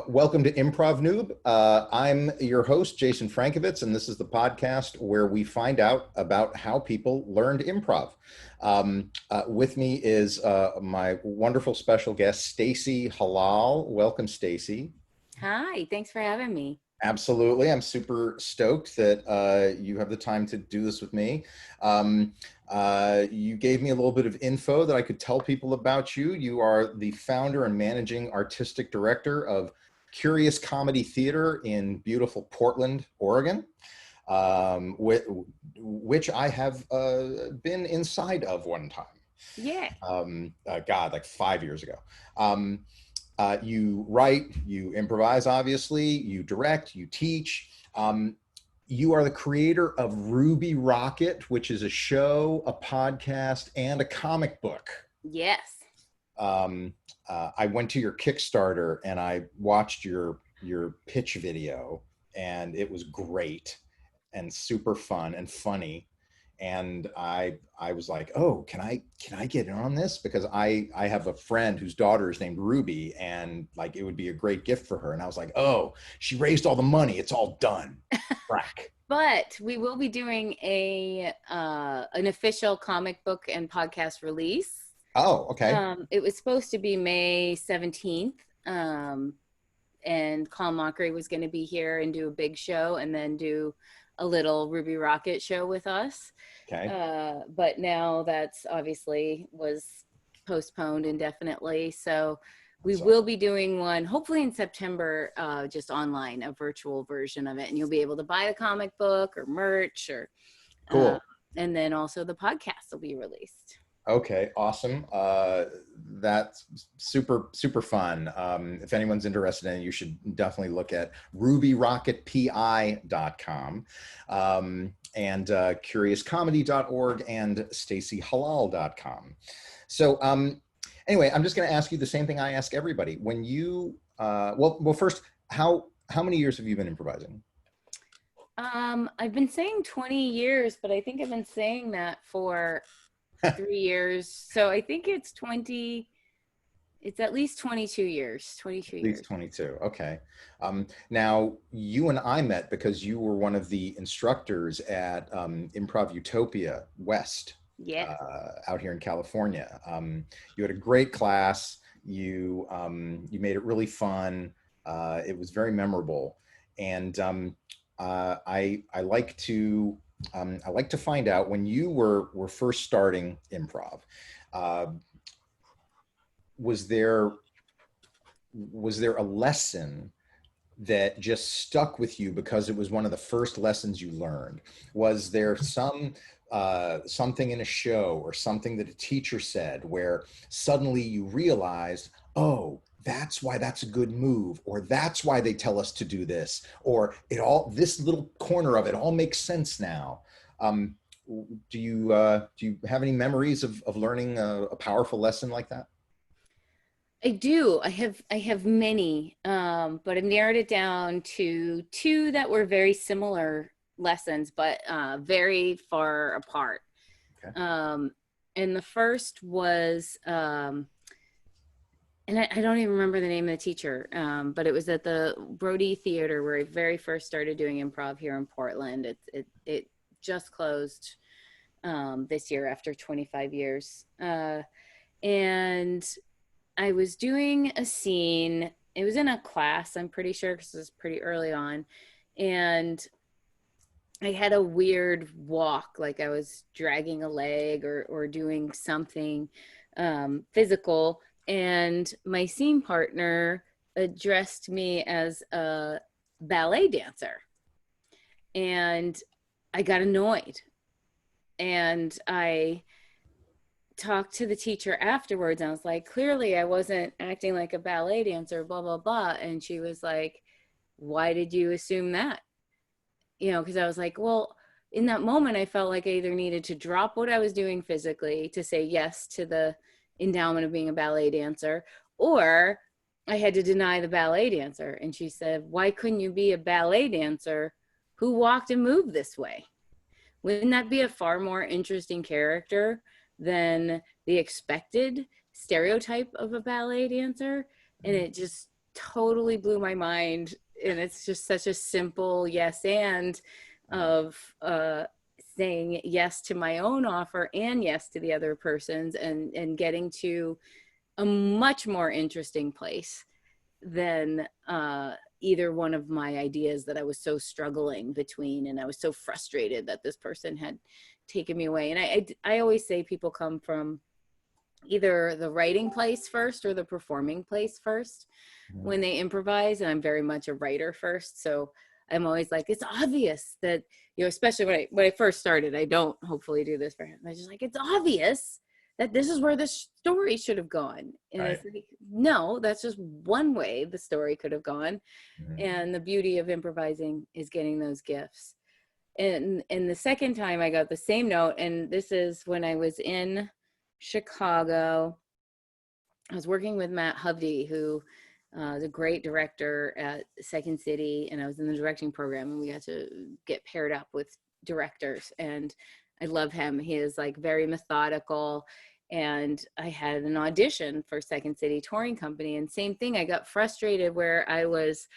Welcome to Improv Noob. I'm your host, Jason Frankovitz, and this is the podcast where we find out about how people learned improv. With me is my wonderful special guest, Stacey Hallal. Welcome, Stacey. Hi, thanks for having me. Absolutely. I'm super stoked that you have the time to do this with me. You gave me a little bit of info that I could tell people about you. You are the founder and managing artistic director of Curious Comedy Theater in beautiful Portland, Oregon, which I have been inside of one time. Yeah. God, like 5 years ago. You write, you improvise, obviously, you direct, you teach. You are the creator of Ruby Rocket, which is a show, a podcast, and a comic book. Yes. I went to your Kickstarter and I watched your pitch video, and it was great and super fun and funny. And I was like, oh, can I get in on this? Because I have a friend whose daughter is named Ruby, and like it would be a great gift for her. And I was like, oh, she raised all the money. It's all done. Crack. But we will be doing an official comic book and podcast release. Oh, okay. It was supposed to be May 17th. And Colin Mockery was going to be here and do a big show and then do a little Ruby Rocket show with us. Okay. But now that's obviously was postponed indefinitely. So we will be doing one hopefully in September, just online, a virtual version of it. And you'll be able to buy the comic book or merch or Cool. And then also the podcast will be released. Okay, awesome. That's super, super fun. If anyone's interested in it, you should definitely look at rubyrocketpi.com, and curiouscomedy.org and staceyhallal.com. So anyway, I'm just going to ask you the same thing I ask everybody. When you, well, first, how many years have you been improvising? I've been saying 20 years, but I think I've been saying that for 3 years. So I think it's at least 22 years. 22 years. At least 22. Okay. Now you and I met because you were one of the instructors at Improv Utopia West. Yeah. Out here in California. You had a great class. You made it really fun. It was very memorable. And I like to find out, when you were first starting improv, was there a lesson that just stuck with you because it was one of the first lessons you learned? Was there something in a show or something that a teacher said where suddenly you realized, oh, that's why that's a good move, or that's why they tell us to do this, or this little corner of it all makes sense now? Do you have any memories of learning a powerful lesson like that? I do. I have many, but I've narrowed it down to two that were very similar lessons, but very far apart. Okay. And the first was, and I don't even remember the name of the teacher, but it was at the Brody Theater where I very first started doing improv here in Portland. It just closed this year after 25 years. And I was doing a scene. It was in a class, I'm pretty sure, because it was pretty early on. And I had a weird walk, like I was dragging a leg or doing something physical. And my scene partner addressed me as a ballet dancer. And I got annoyed. And I talked to the teacher afterwards. And I was like, clearly I wasn't acting like a ballet dancer, blah, blah, blah. And she was like, why did you assume that? You know, because I was like, well, in that moment, I felt like I either needed to drop what I was doing physically to say yes to the endowment of being a ballet dancer, or I had to deny the ballet dancer. And she said, why couldn't you be a ballet dancer who walked and moved this way? Wouldn't that be a far more interesting character than the expected stereotype of a ballet dancer? And it just totally blew my mind. And it's just such a simple yes and of saying yes to my own offer and yes to the other person's, and getting to a much more interesting place than either one of my ideas that I was so struggling between, and I was so frustrated that this person had taken me away. And I always say people come from either the writing place first or the performing place first when they improvise, and I'm very much a writer first. So I'm always like, it's obvious that, especially when I first started, I don't hopefully do this for him. I just like, it's obvious that this is where the story should have gone. And Right. it's like, no, that's just one way the story could have gone. Mm-hmm. And the beauty of improvising is getting those gifts. And the second time I got the same note, and this is when I was in Chicago. I was working with Matt Hovde, who is a great director at Second City, and I was in the directing program, and we got to get paired up with directors, and I love him. He is like very methodical, and I had an audition for Second City Touring Company, and same thing, I got frustrated where I was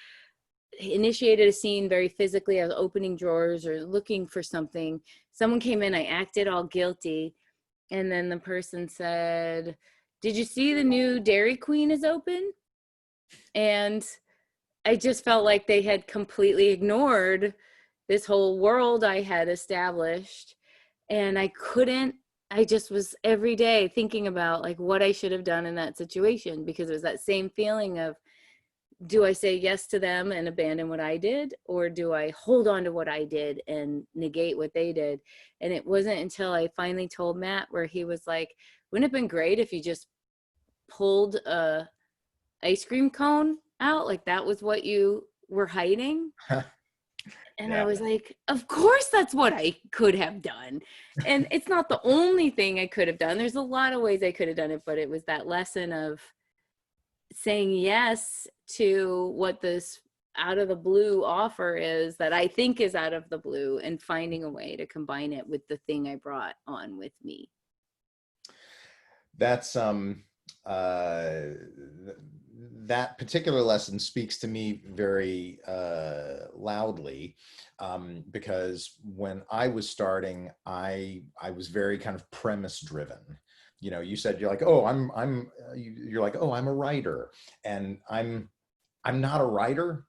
initiated a scene very physically. I was opening drawers or looking for something. Someone came in, I acted all guilty, and then the person said, "Did you see the new Dairy Queen is open?" And I just felt like they had completely ignored this whole world I had established. And I just was every day thinking about like what I should have done in that situation, because it was that same feeling of, do I say yes to them and abandon what I did, or do I hold on to what I did and negate what they did? And it wasn't until I finally told Matt, where he was like, wouldn't it have been great if you just pulled a ice cream cone out, like that was what you were hiding? And I Yeah. was like, of course that's what I could have done. And it's not the only thing I could have done. There's a lot of ways I could have done it, but it was that lesson of saying yes to what this out of the blue offer is, that I think is out of the blue, and finding a way to combine it with the thing I brought on with me. That's that particular lesson speaks to me very loudly, because when I was starting, I was very kind of premise driven. You said, you're like, oh, you're like, oh, I'm a writer, and I'm not a writer,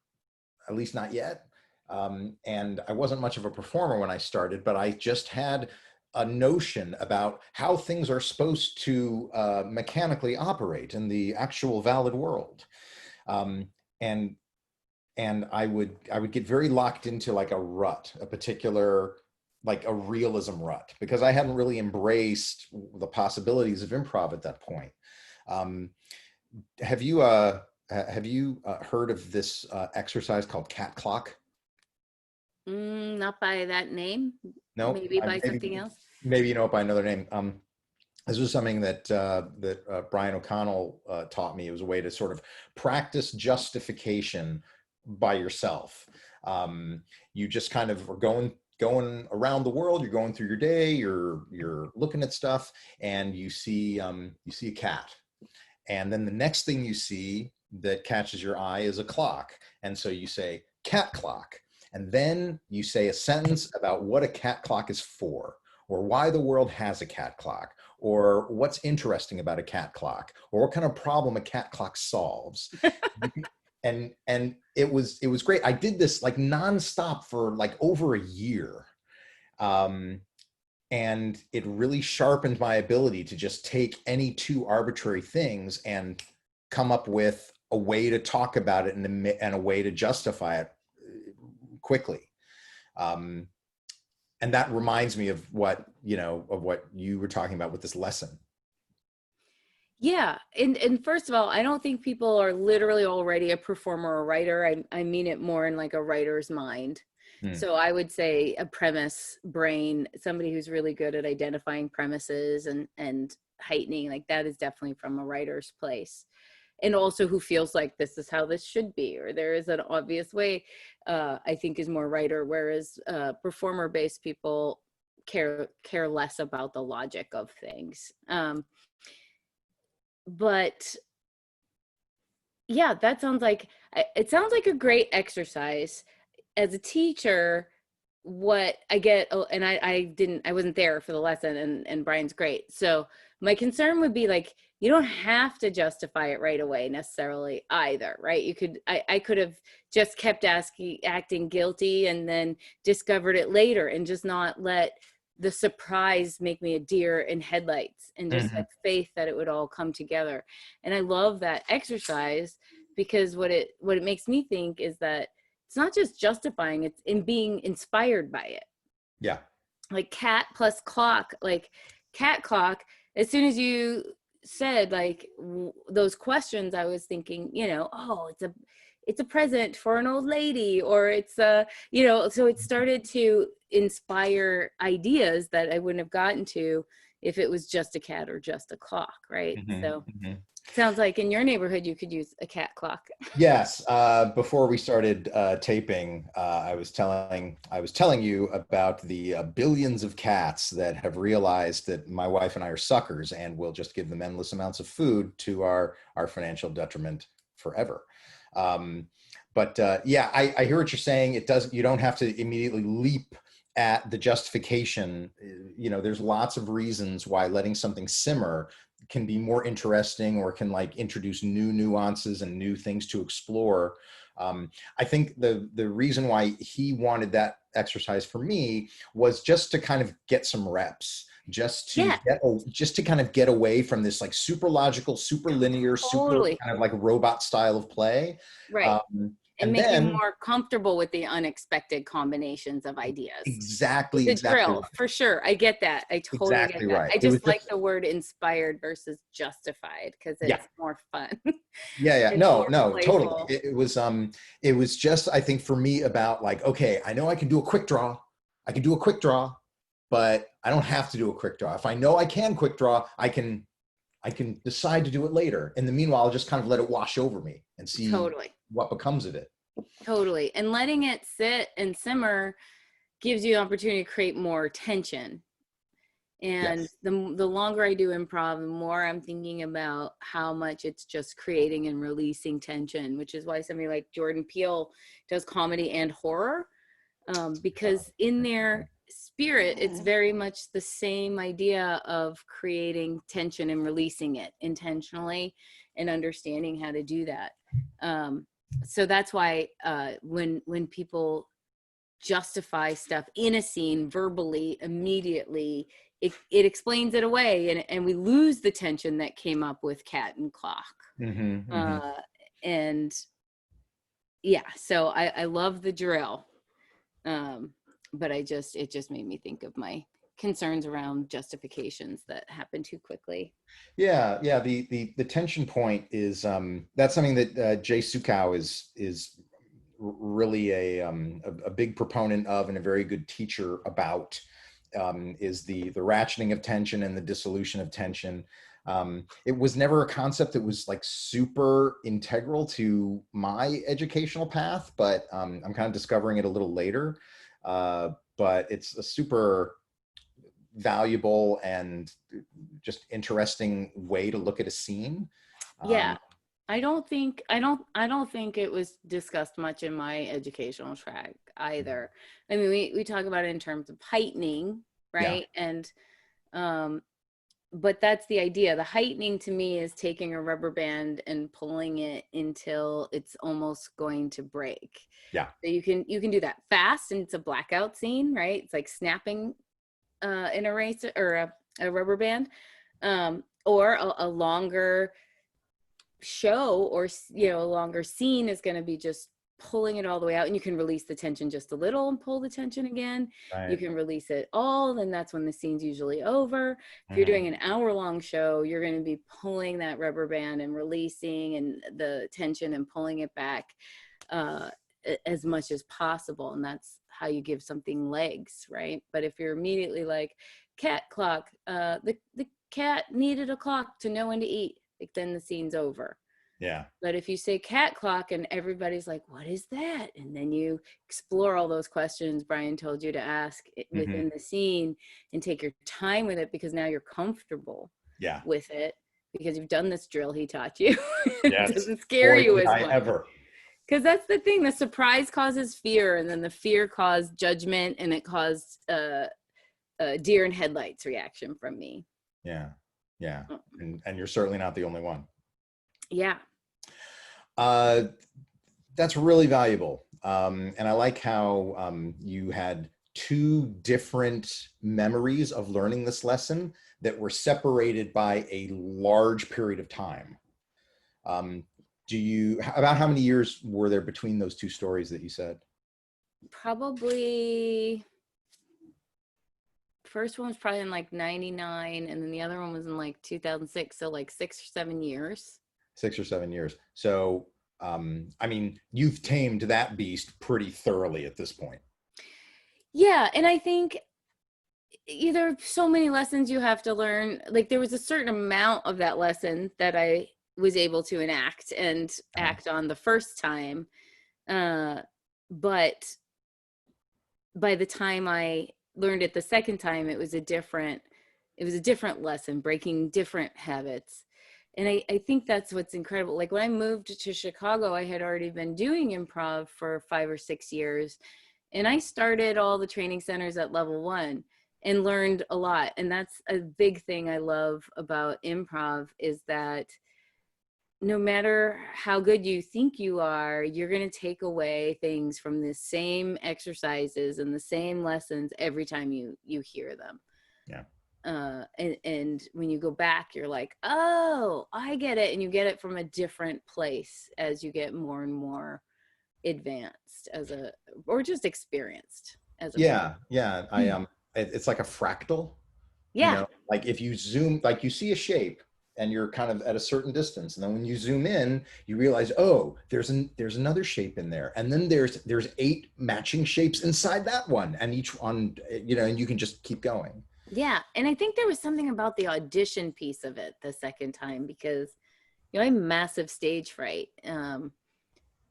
at least not yet. And I wasn't much of a performer when I started, but I just had a notion about how things are supposed to mechanically operate in the actual valid world. Um, and I would get very locked into like a rut, a particular, like a realism rut, because I hadn't really embraced the possibilities of improv at that point. Um, have you heard of this exercise called cat clock? Not by that name, No, maybe by something maybe else. maybe you know it by another name. This was something that Brian O'Connell taught me. It was a way to sort of practice justification by yourself. You just kind of are going around the world. You're going through your day. You're looking at stuff, and you see a cat, and then the next thing you see that catches your eye is a clock, and so you say cat clock, and then you say a sentence about what a cat clock is for, or why the world has a cat clock, or what's interesting about a cat clock, or what kind of problem a cat clock solves. And it was great. I did this like nonstop for like over a year. Um, and it really sharpened my ability to just take any two arbitrary things and come up with a way to talk about it, and a way to justify it quickly. Um, and that reminds me of what you were talking about with this lesson. Yeah. And first of all, I don't think people are literally already a performer or writer. I mean it more in like a writer's mind. Hmm. So I would say a premise brain, somebody who's really good at identifying premises and heightening, like that is definitely from a writer's place. And also who feels like this is how this should be, or there is an obvious way, I think is more writer, whereas performer based people care less about the logic of things. But Yeah, that sounds like it sounds like a great exercise. As a teacher, what I get, oh, and I wasn't there for the lesson, and Brian's great. So my concern would be like, you don't have to justify it right away necessarily either, right? I could have just kept acting guilty and then discovered it later and just not let the surprise make me a deer in headlights and just Mhm. have faith that it would all come together. And I love that exercise because what it makes me think is that it's not just justifying, it's in being inspired by it. Yeah. Like cat plus clock, like cat clock, as soon as you said like those questions, I was thinking, oh, it's a present for an old lady, or it's a, so it started to inspire ideas that I wouldn't have gotten to if it was just a cat or just a clock, right? Mhm. So Mhm. sounds like in your neighborhood you could use a cat clock. Yes. Before we started taping, I was telling you about the billions of cats that have realized that my wife and I are suckers, and will just give them endless amounts of food to our financial detriment forever. Um, but yeah, I hear what you're saying. It does. You don't have to immediately leap at the justification. There's lots of reasons why letting something simmer can be more interesting, or can like introduce new nuances and new things to explore. I think the reason why he wanted that exercise for me was just to kind of get some reps, Yeah, just to kind of get away from this like super logical, super linear, super totally. kind of like robot style of play. Right. Um, And and make you then more comfortable with the unexpected combinations of ideas. exactly, It's a exactly drill right. for sure. I get that. I totally get Exactly that. right. I It was just like just, the word inspired versus justified because yeah. it's more fun Yeah, yeah. and No, more no, totally. playful. It was just, I think for me, about like, okay, I know I can do a quick draw. I can do a quick draw, but I don't have to do a quick draw. If I know I can quick draw, I can decide to do it later. In the meanwhile, I'll just kind of let it wash over me and see Totally. what becomes of it. Totally. And letting it sit and simmer gives you an opportunity to create more tension. And Yes. the longer I do improv, the more I'm thinking about how much it's just creating and releasing tension, which is why somebody like Jordan Peele does comedy and horror, because in their spirit, it's very much the same idea of creating tension and releasing it intentionally and understanding how to do that. Um, so that's why when people justify stuff in a scene verbally immediately, it explains it away, and we lose the tension that came up with cat and clock. Hmm. Hmm. uh, and yeah, so I love the drill, um, but it just made me think of my concerns around justifications that happen too quickly. Yeah, yeah. The tension point is that's something that Jay Sukow is really a big proponent of, and a very good teacher about, is the ratcheting of tension and the dissolution of tension. It was never a concept that was like super integral to my educational path, but I'm kind of discovering it a little later. But it's a super valuable and just interesting way to look at a scene. Yeah, Um, I don't think it was discussed much in my educational track either. I mean, we talk about it in terms of heightening, yeah, right? And um but that's the idea. The heightening to me is taking a rubber band and pulling it until it's almost going to break. yeah. So you can do that fast, and it's a blackout scene, right? It's like snapping an eraser or a rubber band, or a longer show, or a longer scene is going to be just pulling it all the way out, and you can release the tension just a little and pull the tension again. You Right. can release it all, and that's when the scene's usually over. If you're Hmm. doing an hour-long show, you're going to be pulling that rubber band and releasing and the tension and pulling it back uh, as much as possible, and that's how you give something legs, right? But if you're immediately like cat clock, the cat needed a clock to know when to eat, like, then the scene's over. Yeah. But if you say cat clock and everybody's like, what is that? And then you explore all those questions Brian told you to ask Hmm. within the scene and take your time with it, because now you're comfortable Yeah. with it, because you've done this drill he taught you. It Yes. doesn't scare Boy, you did as I much. ever. Because that's the thing. The surprise causes fear, and then the fear caused judgment, and it caused deer in headlights reaction from me. Yeah. Yeah. And you're certainly not the only one. Yeah. That's really valuable. And I like how you had two different memories of learning this lesson that were separated by a large period of time. About how many years were there between those two stories that you said? Probably, first one was probably in like 99, and then the other one was in like 2006. So like 6 or 7 years. 6 or 7 years. So, I mean, you've tamed that beast pretty thoroughly at this point. Yeah. And I think there are so many lessons you have to learn. Like there was a certain amount of that lesson that I was able to enact and act on the first time. But by the time I learned it the second time, it was a different lesson, breaking different habits. And I think that's what's incredible. Like when I moved to Chicago, I had already been doing improv for 5 or 6 years. And I started all the training centers at level 1 and learned a lot. And that's a big thing I love about improv, is that no matter how good you think you are, you're going to take away things from the same exercises and the same lessons every time you hear them. Yeah. And when you go back, you're like, oh, I get it. And you get it from a different place as you get more and more advanced or just experienced as a Yeah. Yeah. It's like a fractal, yeah. like if you zoom, like you see a shape and you're kind of at a certain distance. And then when you zoom in, you realize, oh, there's another shape in there. And then there's 8 matching shapes inside that one. And each one, and you can just keep going. Yeah. And I think there was something about the audition piece of it the second time, because, I have massive stage fright.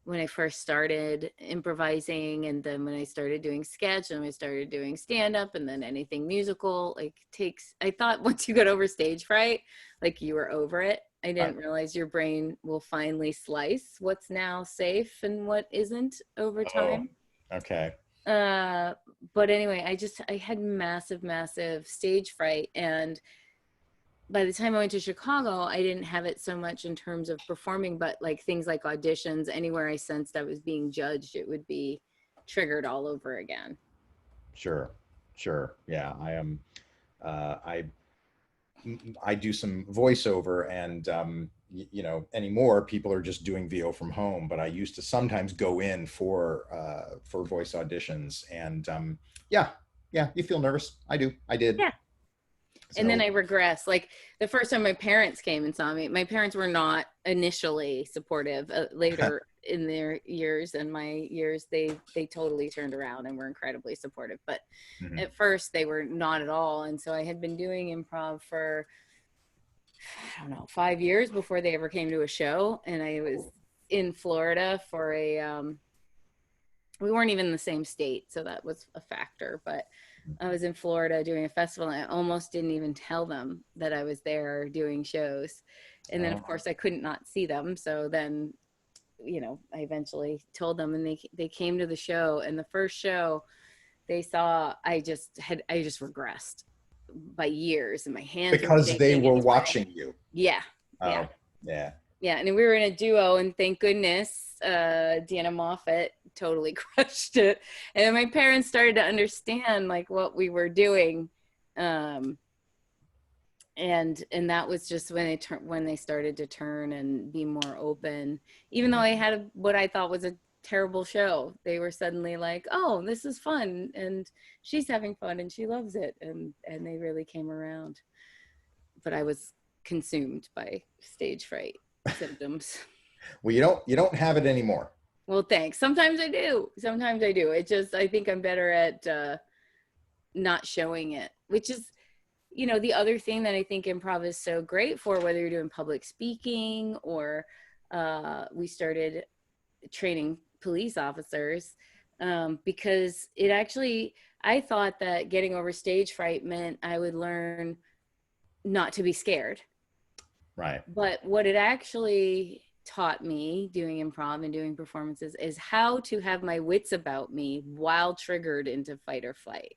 When I first started improvising, and then when I started doing sketch, and I started doing stand-up, and then anything musical, I thought once you got over stage fright, like you were over it. I didn't realize your brain will finally slice what's now safe and what isn't over time. Oh, okay. But anyway, I had massive stage fright. And by the time I went to Chicago, I didn't have it so much in terms of performing, but like things like auditions, anywhere I sensed I was being judged, it would be triggered all over again. Sure. Yeah. I am, I do some voiceover, and anymore people are just doing VO from home, but I used to sometimes go in for voice auditions, and yeah, you feel nervous. I did. Yeah. So, and then I regress. Like the first time my parents came and saw me, my parents were not initially supportive. Later in their years and my years, they totally turned around and were incredibly supportive. But at first they were not at all. And so I had been doing improv for, I don't know, 5 years before they ever came to a show. And I was in Florida for we weren't even in the same state, so that was a factor. But I was in Florida doing a festival, and I almost didn't even tell them that I was there doing shows. And then, of course, I couldn't not see them. So then, I eventually told them, and they came to the show. And the first show they saw, I just regressed by years, and my hands because they were watching you. Yeah. Yeah. Yeah, and we were in a duo, and thank goodness, Deanna Moffat totally crushed it. And my parents started to understand like what we were doing, and that was just when they started to turn and be more open. Even though I had what I thought was a terrible show, they were suddenly like, "Oh, this is fun, and she's having fun, and she loves it," and they really came around. But I was consumed by stage fright symptoms. Well, you don't have it anymore. Well, thanks. Sometimes I do. I think I'm better at not showing it, which is, the other thing that I think improv is so great for, whether you're doing public speaking or we started training police officers, because I thought that getting over stage fright meant I would learn not to be scared. Right. But what it actually taught me doing improv and doing performances is how to have my wits about me while triggered into fight or flight.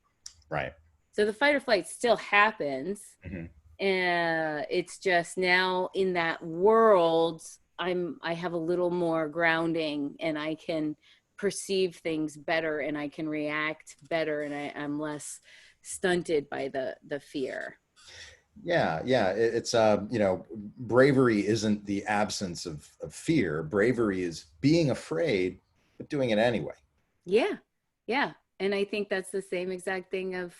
Right. So the fight or flight still happens. Hmm. It's just now in that world, I have a little more grounding, and I can perceive things better, and I can react better, and I'm less stunted by the fear. Yeah, yeah. It's you know, bravery isn't the absence of fear. Bravery is being afraid but doing it anyway. Yeah. Yeah. And I think that's the same exact thing of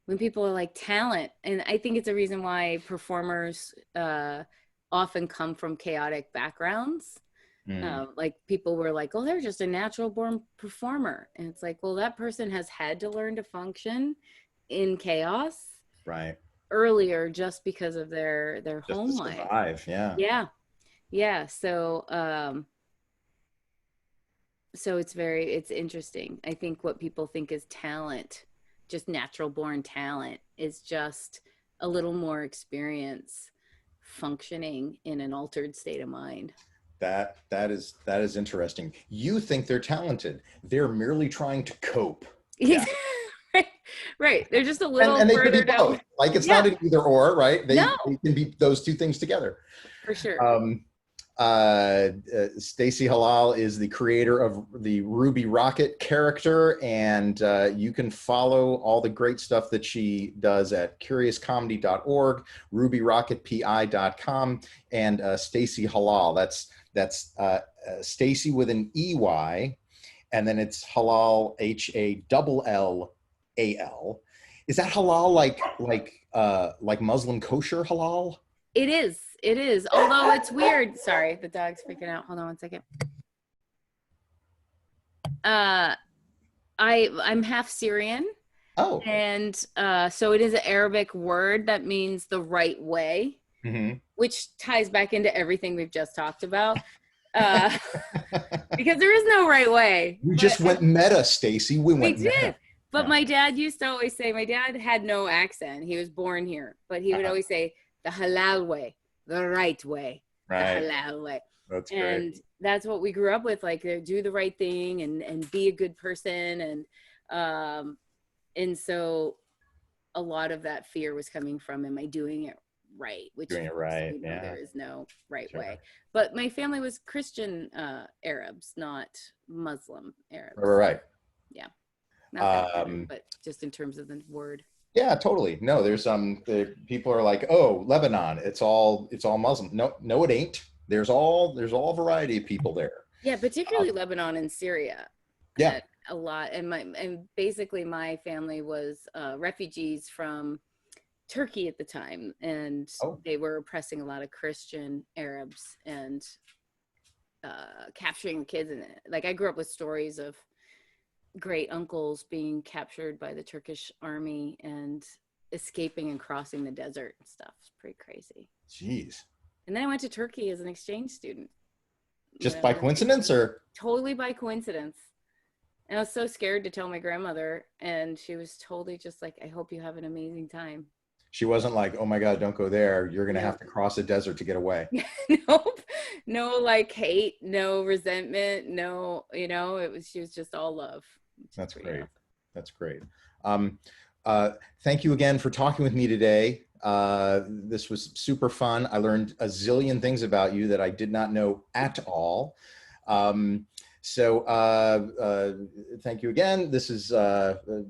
when people are like talent. And I think it's a reason why performers often come from chaotic backgrounds. Mm, Like people were like, oh, they're just a natural born performer. And it's like, well, that person has had to learn to function in chaos right. earlier just because of their Just to home life. survive. Yeah. Yeah. Yeah. So it's interesting. I think what people think is talent, just natural born talent, is just a little more experience functioning in an altered state of mind. That is interesting. You think they're talented. They're merely trying to cope. Yeah. Right. Right. They're just a And little and they could be further down. both. Like it's not Yeah. an either or, right? No, They can be those two things together. for sure. Um, Stacey Hallal is the creator of the Ruby Rocket character, and you can follow all the great stuff that she does at curiouscomedy.org, rubyrocketpi.com, and Stacey Hallal. That's Stacey with an EY, and then it's Halal, HALLAL. Is that halal like Muslim kosher halal? It is. It is. Although it's weird. Sorry, the dog's freaking out. Hold on one second. I'm half Syrian, Oh. and so it is an Arabic word that means the right way, Mm-hmm. which ties back into everything we've just talked about. Uh, because there is no right way. You But just went meta, Stacey. We I went meta. did. But Yeah. my dad used to always say, my dad had no accent. He was born here, but he would Uh-huh. always say the halal way, the right way, the Right. halal way. That's great. And that's what we grew up with, like do the right thing and be a good person. Um, and so a lot of that fear was coming from, am I doing it right? Which, Doing of it course, right. we know Yeah. there is no right Sure. way. But my family was Christian Arabs, not Muslim Right. Arabs. Right. Yeah, not that matters, Um, but just in terms of the word. yeah, totally. No, there's the people are like, oh, Lebanon, it's all Muslim. No, no, it ain't. There's all variety of people there. Yeah, particularly Lebanon and Syria Yeah. had a lot, and basically my family was refugees from Turkey at the time, and Oh. they were oppressing a lot of Christian Arabs and capturing the kids. And like I grew up with stories of great uncles being captured by the Turkish army and escaping and crossing the desert and stuff. It's pretty crazy. Jeez. And then I went to Turkey as an exchange student. Just by coincidence, or? Totally by coincidence. And I was so scared to tell my grandmother, and she was totally just like, I hope you have an amazing time. She wasn't like, oh my God, don't go there. You're going to No. have to cross a desert to get away. Nope. No like hate, no resentment, no, she was just all love. That's great. Awesome. That's great. Thank you again for talking with me today. This was super fun. I learned a zillion things about you that I did not know at all. So thank you again. This is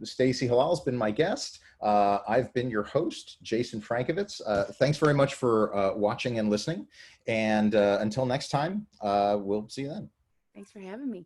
Stacey Hallal has been my guest. I've been your host, Jason Frankovitz. Thanks very much for watching and listening. And until next time, we'll see you then. Thanks for having me.